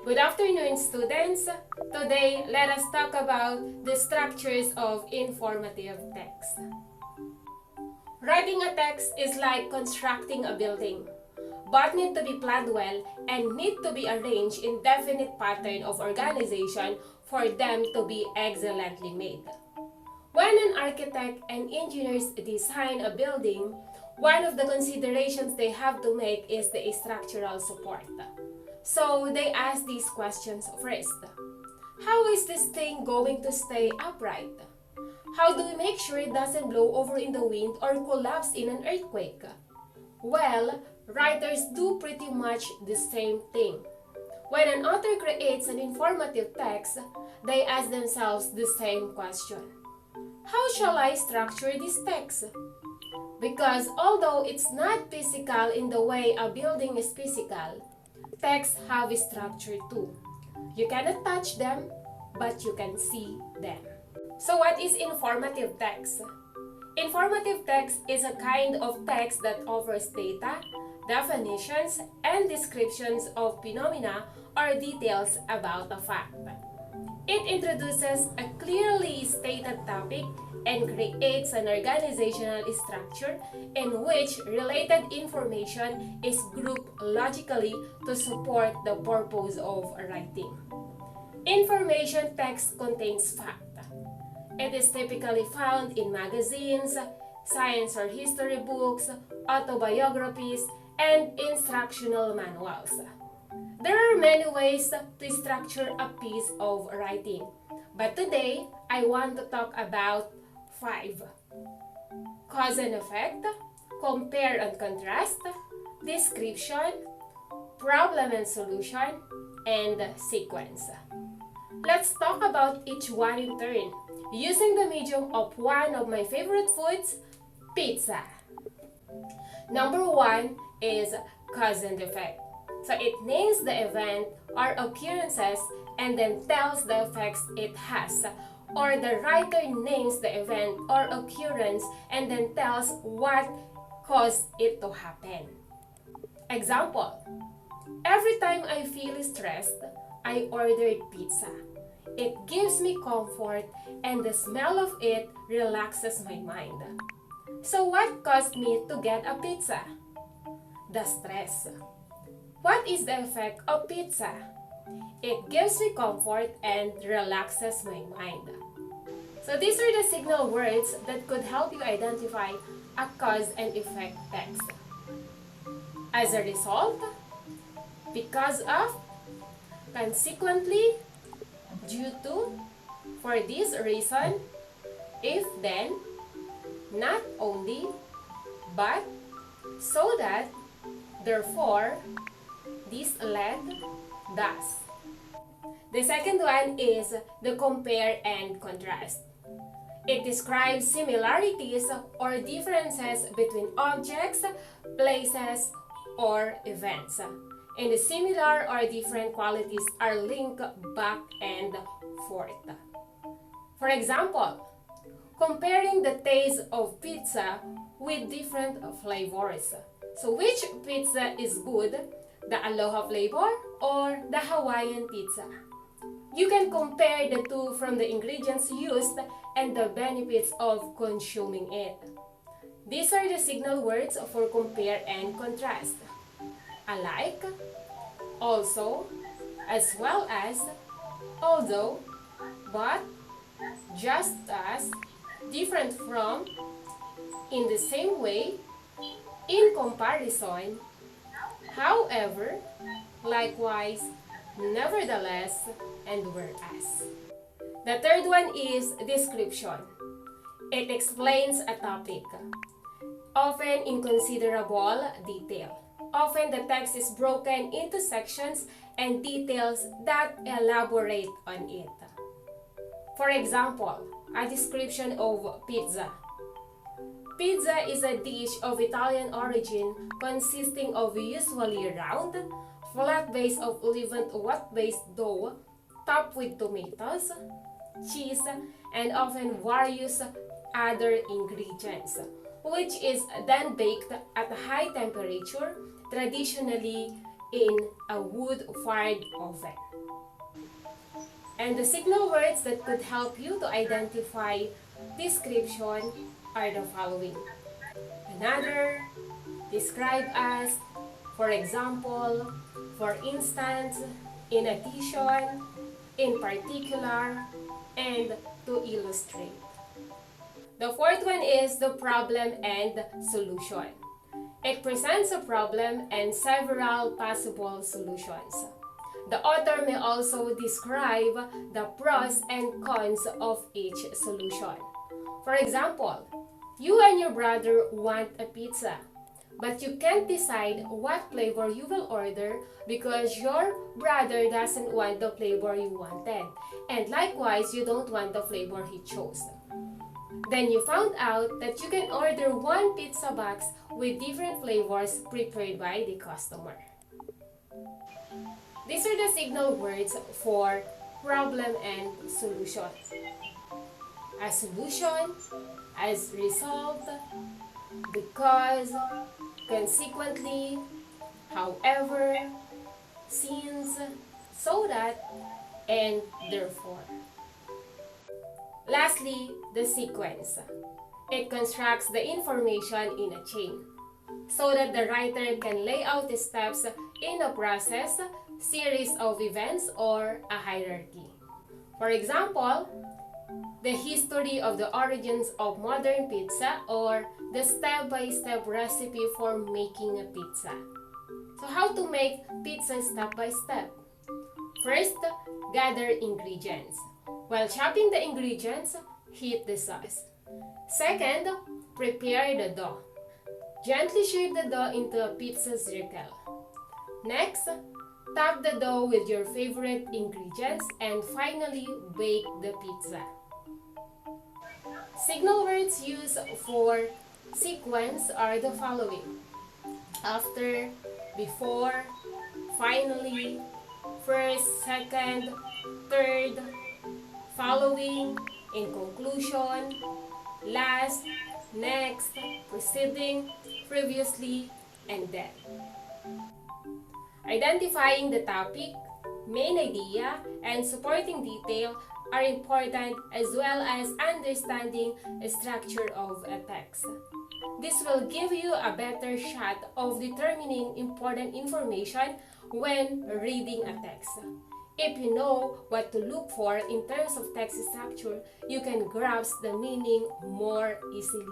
Good afternoon, students. Today, let us talk about the structures of informative text. Writing a text is like constructing a building, but need to be planned well and need to be arranged in definite pattern of organization for them to be excellently made. When an architect and engineers design a building, one of the considerations they have to make is the structural support. So they ask these questions first. How is this thing going to stay upright? How do we make sure it doesn't blow over in the wind or collapse in an earthquake? Well, writers do pretty much the same thing. When an author creates an informative text, they ask themselves the same question. How shall I structure this text? Because although it's not physical in the way a building is physical, texts have a structure too. You cannot touch them, but you can see them. So what is informative text? Informative text is a kind of text that offers data, definitions, and descriptions of phenomena or details about a fact. It introduces a clearly stated topic and creates an organizational structure in which related information is grouped logically to support the purpose of writing. Information text contains fact. It is typically found in magazines, science or history books, autobiographies, and instructional manuals. There are many ways to structure a piece of writing, but today I want to talk about 5. Cause and effect, compare and contrast, description, problem and solution, and sequence. Let's talk about each one in turn, using the medium of one of my favorite foods, pizza. Number 1 is cause and effect. So it names the event or occurrences and then tells the effects it has. Or the writer names the event or occurrence and then tells what caused it to happen. Example, every time I feel stressed, I ordered pizza. It gives me comfort and the smell of it relaxes my mind. So what caused me to get a pizza? The stress. What is the effect of pizza? It gives me comfort and relaxes my mind. So these are the signal words that could help you identify a cause and effect text. As a result, because of, consequently, due to, for this reason, if then, not only, but, so that, therefore, this led, thus. The second one is the compare and contrast. It describes similarities or differences between objects, places, or events. And the similar or different qualities are linked back and forth. For example, comparing the taste of pizza with different flavors. So which pizza is good, the Aloha flavor or the Hawaiian pizza? You can compare the two from the ingredients used and the benefits of consuming it. These are the signal words for compare and contrast. Alike, also, as well as, although, but, just as, different from, in the same way, in comparison, however, likewise, nevertheless, and whereas. The third one is description. It explains a topic, often in considerable detail. Often the text is broken into sections and details that elaborate on it. For example, a description of pizza. Pizza is a dish of Italian origin consisting of usually round, flat base of leavened wheat-based dough, topped with tomatoes, cheese, and often various other ingredients, which is then baked at a high temperature, traditionally in a wood-fired oven. And the signal words that could help you to identify description are the following. Another, describe as, for example, for instance, in addition, in particular, and to illustrate. The fourth one is the problem and solution. It presents a problem and several possible solutions. The author may also describe the pros and cons of each solution. For example, you and your brother want a pizza, but you can't decide what flavor you will order because your brother doesn't want the flavor you wanted, and likewise you don't want the flavor he chose. Then you found out that you can order one pizza box with different flavors prepared by the customer. These are the signal words for problem and solution. A solution, as result, because, consequently, however, since, so that, and therefore. Lastly, the sequence. It constructs the information in a chain so that the writer can lay out the steps in a process, series of events, or a hierarchy. For example, the history of the origins of modern pizza, or the step-by-step recipe for making a pizza. So how to make pizza step-by-step? First, gather ingredients. While chopping the ingredients, heat the sauce. Second, prepare the dough. Gently shape the dough into a pizza circle. Next, top the dough with your favorite ingredients, and finally, bake the pizza. Signal words used for sequence are the following: after, before, finally, first, second, third, following, in conclusion, last, next, preceding, previously, and then. Identifying the topic, main idea, and supporting detail are important, as well as understanding the structure of a text. This will give you a better shot of determining important information when reading a text. If you know what to look for in terms of text structure, you can grasp the meaning more easily.